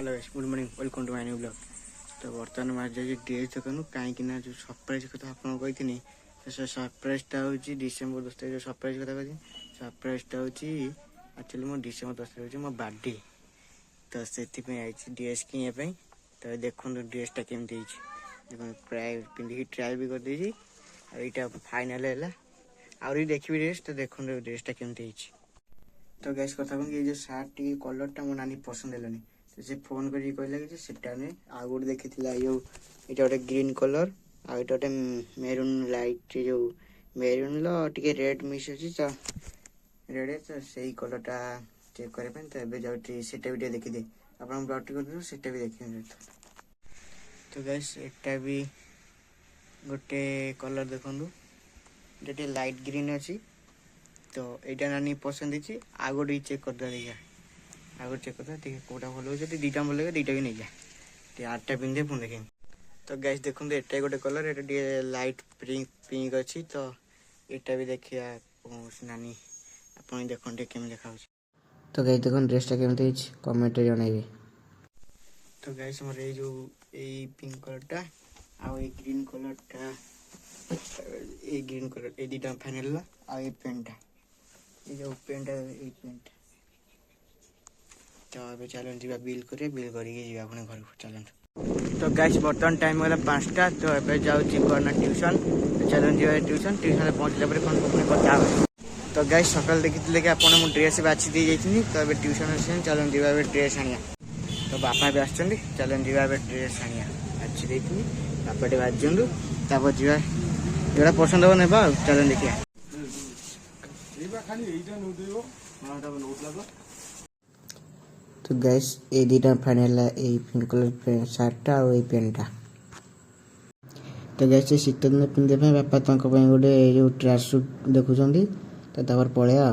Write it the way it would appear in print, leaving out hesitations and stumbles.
Hello good morning welcome to my new blog. तो बर्तमान मैं जाइए डीएच दुकान कहीं जो सरप्राइज कथा आपको कही तो से सरप्राइजटा हूँ डिसेम्बर 10 तारीख जो सरप्राइज कथा कही सरप्राइजटा हूँ एक्चुअली मो डिसेम्बर 10 तारीख मो बर्थडे। तो से ड्रेस किनापी तो देखो ड्रेसटा केमती देख प्राय पिंधिकी ट्राए भी करदे यहाँ फाइनाल है आहरी देखिए ड्रेस तो देखो ड्रेसटा केमती। तो गैस कथा कौन ये जो सार्ट टी कलरटा मो नानी पसंद है तो से फोन कर कहला कि सेटा नहीं आ गोटे देखी यो ये गोटे ग्रीन कलर आ गोटे मेरून लाइट जो मेरून टे रेड मिस अच्छी तो रेड तो सही कलरटा चेक करने तो एवं जाऊँगी सेटा भी देखीदे आप ब्लड टी कर सेटा भी देखिए। तो गैस एटा भी गोटे कलर देखूँ ये लाइट ग्रीन अच्छी तो यहाँ नानी पसंद है आग गोटे चेक करदे देखिए आग चेक करते देखिए कौटा भल हो दीटा भल लगे दीटा भी नहीं जाए आठटा पिंधे पुणी देखें। तो गैस देखो एटा गोटे कलर ये लाइट पिंक पिंक अच्छी तो यहाँ भी देखिए नानी आप देखते केमी देखा। तो गैस देखो ड्रेसटा केमती कमेंट जनइबे। तो गैस मोर ये जो पिंक कलरटा आ ग्रीन कलरटा ये ग्रीन कलर ये दीटा फाइनल आ पेंटा ये जो पेंट पेंट तो अब चलो जी बिल कर बिल करके घर को चलते। तो गैस बर्तमान टाइम है 5टा तो ये जाऊँ करना ट्यूशन चलो जी ट्यूशन ट्यूशन पहुँचला पुणी कथा। तो गैस सकाल देखी कि आप ड्रेस बाछी दी जाइए तो ये ट्यूशन आस चलो जी ड्रेस आनिया तो बापा भी आस चलो जी ड्रेस आनिया बाछी देती बापा टे बाज दिंतु तापर जी जोड़ा पसंद हम ना चलो देखिए। तो गैस ये दीटा फाइनल है ये पिंक कलर सार्टा और ये पेंटा। तो गैस शीत दिन पिंधे बापा गोटे जो ट्राक सुट देखुं तो पलैया।